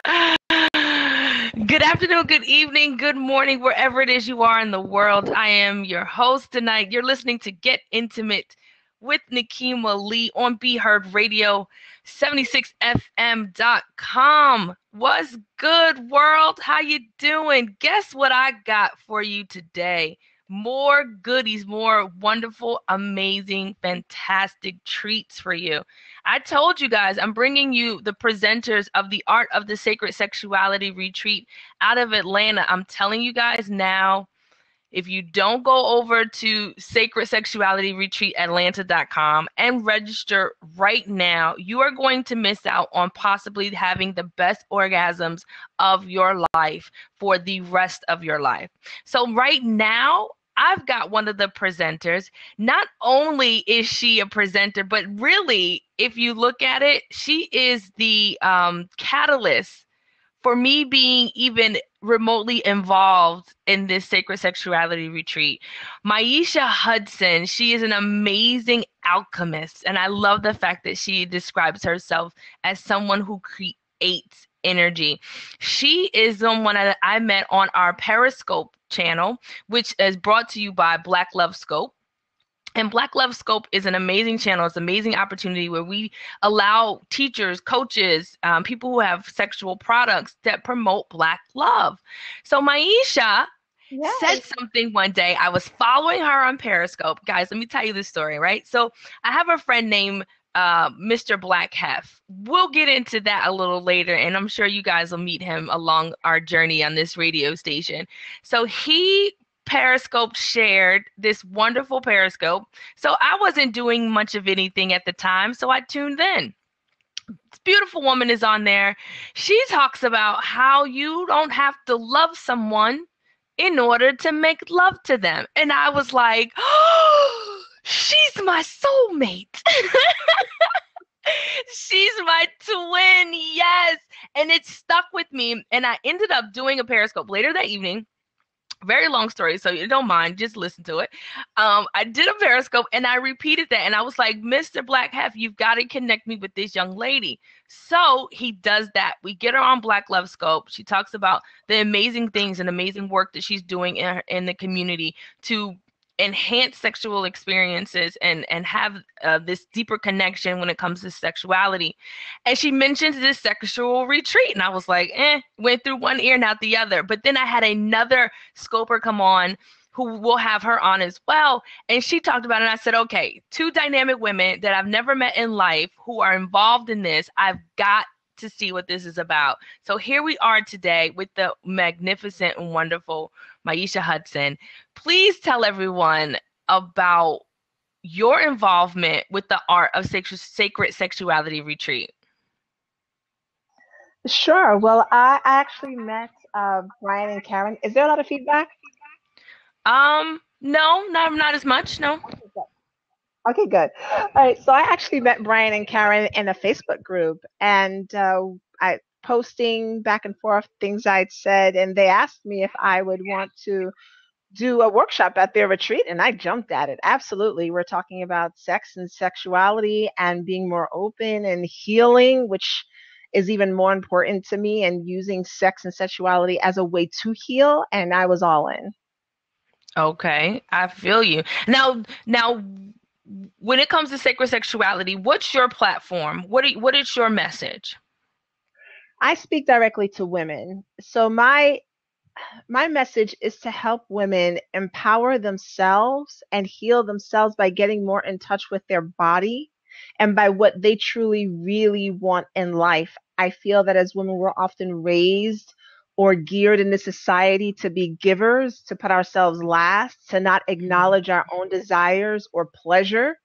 Good afternoon, good evening, good morning, wherever it is you are in the world. I am your host tonight. You're listening to Get Intimate with Nikema Lee on Be Heard Radio, 76fm.com. What's good, world? How you doing? Guess what I got for you today? More goodies, more wonderful, amazing, fantastic treats for you. I told you guys I'm bringing you the presenters of the Art of the Sacred Sexuality Retreat out of Atlanta. I'm telling you guys now, if you don't go over to sacredsexualityretreatatlanta.com and register right now, you are going to miss out on possibly having the best orgasms of your life for the rest of your life. So right now, I've got one of the presenters. Not only is she a presenter, but really, if you look at it, she is the catalyst for me being even remotely involved in this sacred sexuality retreat. Maisha Hudson, she is an amazing alchemist, and I love the fact that she describes herself as someone who creates energy. She is someone that I met on our Periscope channel, which is brought to you by Black Love Scope. And Black Love Scope is an amazing channel. It's an amazing opportunity where we allow teachers, coaches, people who have sexual products that promote Black love. So Maisha said Yes. something one day. I was following her on Periscope. Guys, let me tell you this story, right? So I have a friend named Mr. Black Hef. We'll get into that a little later, and I'm sure you guys will meet him along our journey on this radio station. So he Periscope shared this wonderful Periscope. So I wasn't doing much of anything at the time, so I tuned in. This beautiful woman is on there. She talks about how you don't have to love someone in order to make love to them. And I was like, oh, she's my soulmate. She's my twin. Yes. And it stuck with me. And I ended up doing a Periscope later that evening. Very long story, so you don't mind, just listen to it. I did a Periscope and I repeated that, and I was like, Mr. Black Hef, you've got to connect me with this young lady. So he does that. We get her on Black Love Scope. She talks about the amazing things and amazing work that she's doing in the community to enhance sexual experiences and have this deeper connection when it comes to sexuality. And she mentions this sexual retreat, and I was like, went through one ear and out the other. But then I had another scoper come on who will have her on as well, and she talked about it, and I said, okay, two dynamic women that I've never met in life who are involved in this. I've got to see what this is about. So here we are today with the magnificent and wonderful Maisha Hudson. Please tell everyone about your involvement with the Art of Sacred Sexuality Retreat. Sure. Well, I actually met Brian and Karen. Is there a lot of feedback? No, not as much. No. Okay, good. All right. So I actually met Brian and Karen in a Facebook group, and I posting back and forth things I'd said, and they asked me if I would want to do a workshop at their retreat, and I jumped at it. Absolutely. We're talking about sex and sexuality and being more open and healing, which is even more important to me, and using sex and sexuality as a way to heal, and I was all in. Okay, I feel you. Now, when it comes to sacred sexuality, what's your platform? What is your message? I speak directly to women. So my message is to help women empower themselves and heal themselves by getting more in touch with their body and by what they truly, really want in life. I feel that as women, we're often raised or geared in this society to be givers, to put ourselves last, to not acknowledge our own desires or pleasure.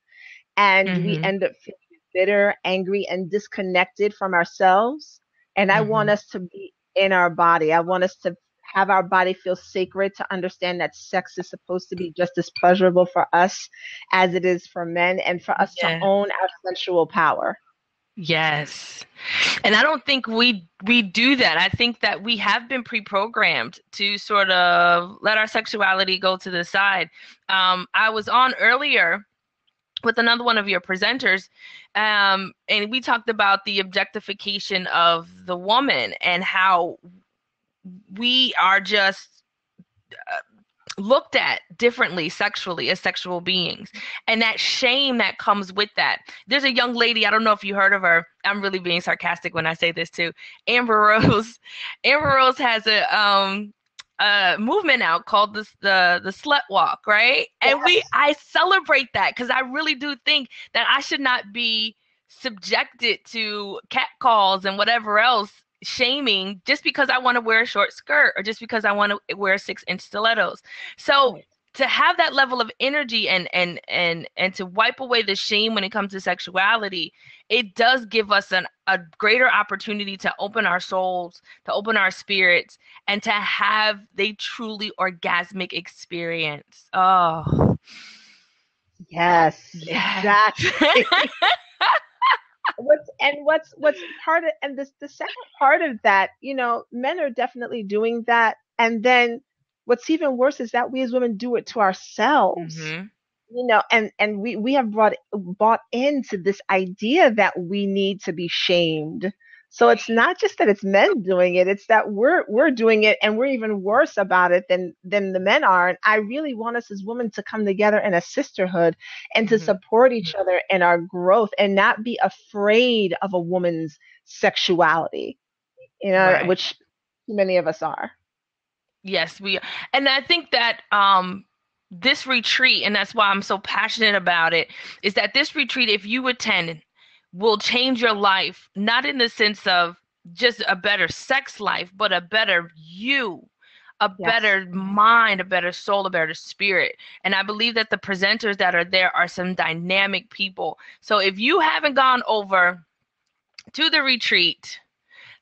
And we Mm-hmm. end up feeling bitter, angry, and disconnected from ourselves. And I want Mm-hmm. us to be in our body. I want us to have our body feel sacred, to understand that sex is supposed to be just as pleasurable for us as it is for men, and for us to Yeah. own our sensual power. Yes. And I don't think we do that. I think that we have been pre-programmed to sort of let our sexuality go to the side. I was on earlier with another one of your presenters, And we talked about the objectification of the woman and how we are just looked at differently sexually as sexual beings, and that shame that comes with that. There's a young lady, I don't know if you heard of her. I'm really being sarcastic when I say this too. Amber Rose. Amber Rose has a movement out called the slut walk, right? And Yes. I celebrate that because I really do think that I should not be subjected to catcalls and whatever else, shaming, just because I want to wear a short skirt or just because I want to wear 6-inch stilettos. So Right. to have that level of energy and to wipe away the shame when it comes to sexuality, it does give us a greater opportunity to open our souls, to open our spirits, and to have the truly orgasmic experience. Oh, Yes, yes. exactly. What's part of, and this the second part of that, men are definitely doing that. And then what's even worse is that we as women do it to ourselves. Hmm. And we have bought into this idea that we need to be shamed. So it's not just that it's men doing it, it's that we're doing it, and we're even worse about it than the men are. And I really want us as women to come together in a sisterhood and to Hmm. support each other in our growth and not be afraid of a woman's sexuality, Right. which many of us are. Yes, and I think that this retreat, and that's why I'm so passionate about it, is that this retreat, if you attend, will change your life, not in the sense of just a better sex life, but a better you, a Yes. better mind, a better soul, a better spirit. And I believe that the presenters that are there are some dynamic people. So if you haven't gone over to the retreat,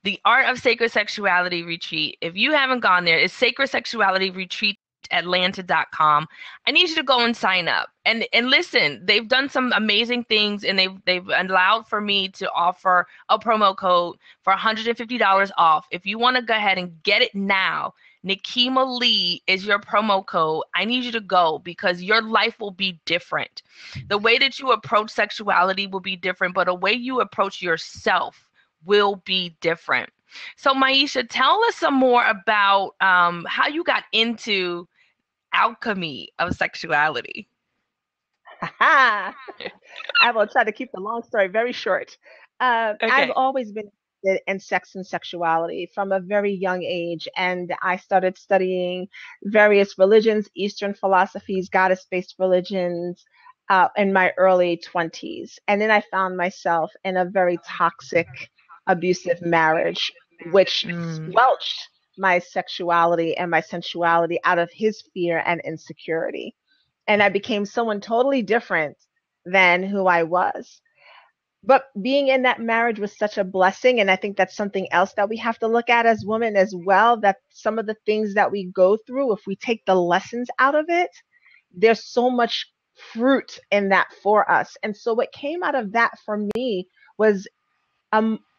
the Art of Sacred Sexuality Retreat. If you haven't gone there, it's Sacred Sexuality Retreat Atlanta.com. I need you to go and sign up. And listen, they've done some amazing things, and they've allowed for me to offer a promo code for $150 off. If you want to go ahead and get it now, Nikema Lee is your promo code. I need you to go because your life will be different. The way that you approach sexuality will be different, but the way you approach yourself will be different. So, Maisha, tell us some more about how you got into alchemy of sexuality. I will try to keep the long story very short. I've Okay. always been interested in sex and sexuality from a very young age, and I started studying various religions, Eastern philosophies, goddess-based religions, in my early 20s. And then I found myself in a very toxic, abusive marriage, which Mm. squelched my sexuality and my sensuality out of his fear and insecurity. And I became someone totally different than who I was. But being in that marriage was such a blessing. And I think that's something else that we have to look at as women as well, that some of the things that we go through, if we take the lessons out of it, there's so much fruit in that for us. And so what came out of that for me was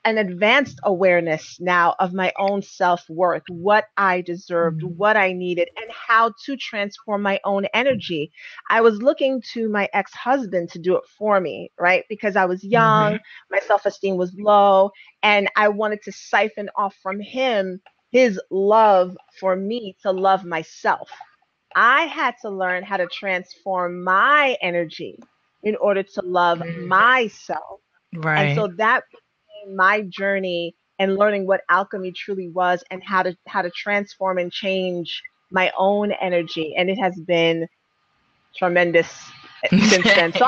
an advanced awareness now of my own self-worth, what I deserved, Mm. what I needed, and how to transform my own energy. I was looking to my ex-husband to do it for me, right? Because I was Hmm. young, my self-esteem was low, and I wanted to siphon off from him his love for me to love myself. I had to learn how to transform my energy in order to love myself. And Right. so that my journey and learning what alchemy truly was and how to transform and change my own energy, and it has been tremendous since then. So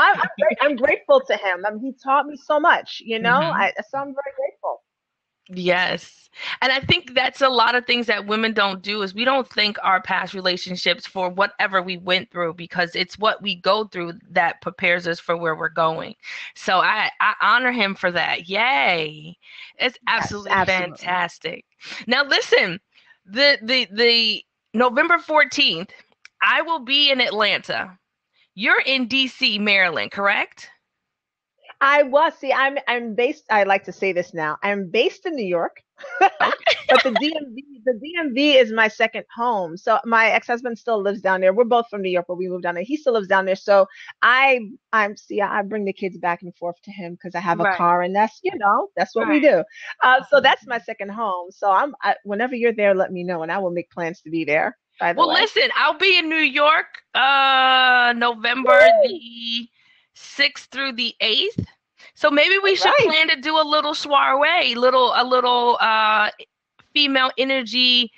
I'm grateful to him. He taught me so much, Hmm. so I'm very grateful. Yes. And I think that's a lot of things that women don't do is we don't thank our past relationships for whatever we went through because it's what we go through that prepares us for where we're going. So I honor him for that. Yay. It's Yes, absolutely absolutely. fantastic. Now listen, the November 14th, I will be in Atlanta. You're in DC, Maryland, correct? I'm based, I like to say this now. I'm based in New York. Okay. But the DMV is my second home. So my ex-husband still lives down there. We're both from New York, but we moved down there. He still lives down there. So I bring the kids back and forth to him because I have a Right. car, and that's what we Right. do. So that's my second home. So whenever you're there, let me know, and I will make plans to be there. By the Well, way. listen, I'll be in New York November Woo! the 6th through the 8th. So maybe we All should right. plan to do a little soiree, a little female energy,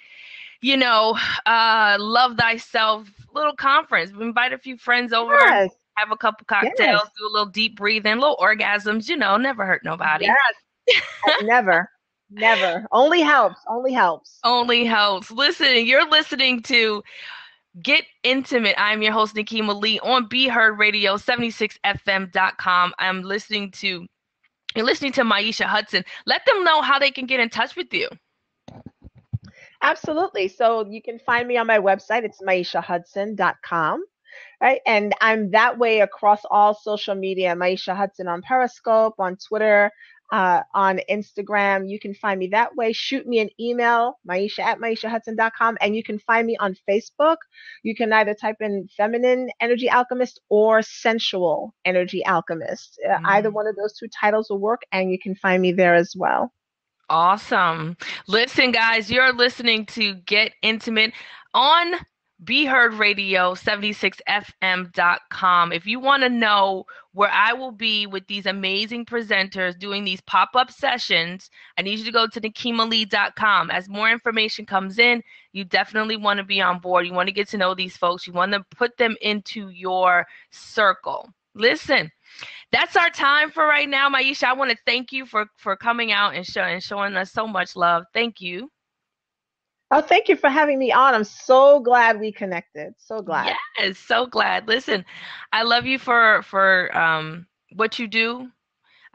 you know, love thyself little conference. We invite a few friends over, Yes. have a couple cocktails, Yes. do a little deep breathing, little orgasms, never hurt nobody. Yes. Never. Never. Only helps. Only helps. Only helps. Listen, you're listening to Get Intimate. I'm your host, Nikema Lee, on Be Heard Radio, 76fm.com. You're listening to Maisha Hudson. Let them know how they can get in touch with you. Absolutely. So you can find me on my website. It's maishahudson.com. Right. And I'm that way across all social media. Maisha Hudson on Periscope, on Twitter, on Instagram. You can find me that way. Shoot me an email, maisha@maishahudson.com. And you can find me on Facebook. You can either type in Feminine Energy Alchemist or Sensual Energy Alchemist. Either Mm. one of those two titles will work, and you can find me there as well. Awesome. Listen, guys, you're listening to Get Intimate on Be Heard Radio, 76fm.com. If you want to know where I will be with these amazing presenters doing these pop-up sessions, I need you to go to nikemalee.com. As more information comes in, you definitely want to be on board. You want to get to know these folks. You want to put them into your circle. Listen, that's our time for right now, Maisha. I want to thank you for coming out and showing us so much love. Thank you. Oh, thank you for having me on. I'm so glad we connected. So glad. Yes, so glad. Listen, I love you for what you do.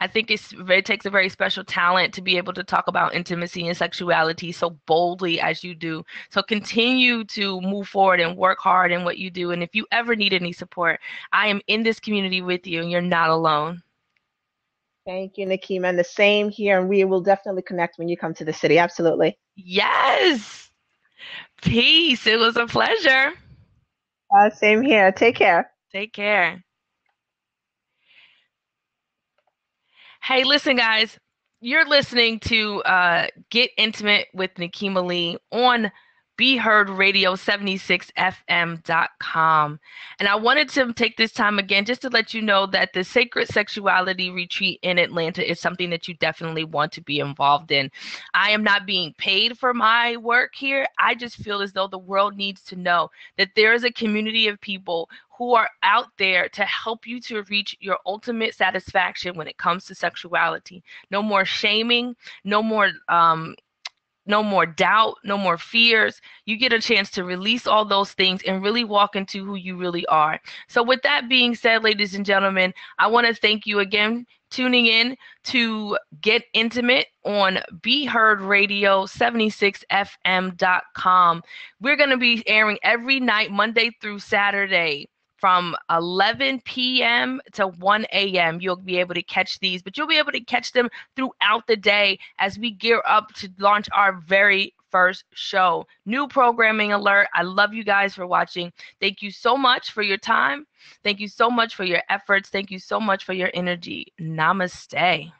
I think it takes a very special talent to be able to talk about intimacy and sexuality so boldly as you do. So continue to move forward and work hard in what you do. And if you ever need any support, I am in this community with you, and you're not alone. Thank you, Nikema. And the same here. And we will definitely connect when you come to the city. Absolutely. Yes. Peace. It was a pleasure. Same here. Take care. Take care. Hey, listen, guys. You're listening to Get Intimate with Nikema Lee on Be Heard Radio 76fm.com. And I wanted to take this time again just to let you know that the Sacred Sexuality Retreat in Atlanta is something that you definitely want to be involved in. I am not being paid for my work here. I just feel as though the world needs to know that there is a community of people who are out there to help you to reach your ultimate satisfaction when it comes to sexuality. No more shaming, no more no more doubt, no more fears. You get a chance to release all those things and really walk into who you really are. So, with that being said, ladies and gentlemen, I want to thank you again tuning in to Get Intimate on Be Heard Radio 76fm.com. We're going to be airing every night, Monday through Saturday, from 11 p.m. to 1 a.m. You'll be able to catch these, but you'll be able to catch them throughout the day as we gear up to launch our very first show. New programming alert. I love you guys for watching. Thank you so much for your time. Thank you so much for your efforts. Thank you so much for your energy. Namaste.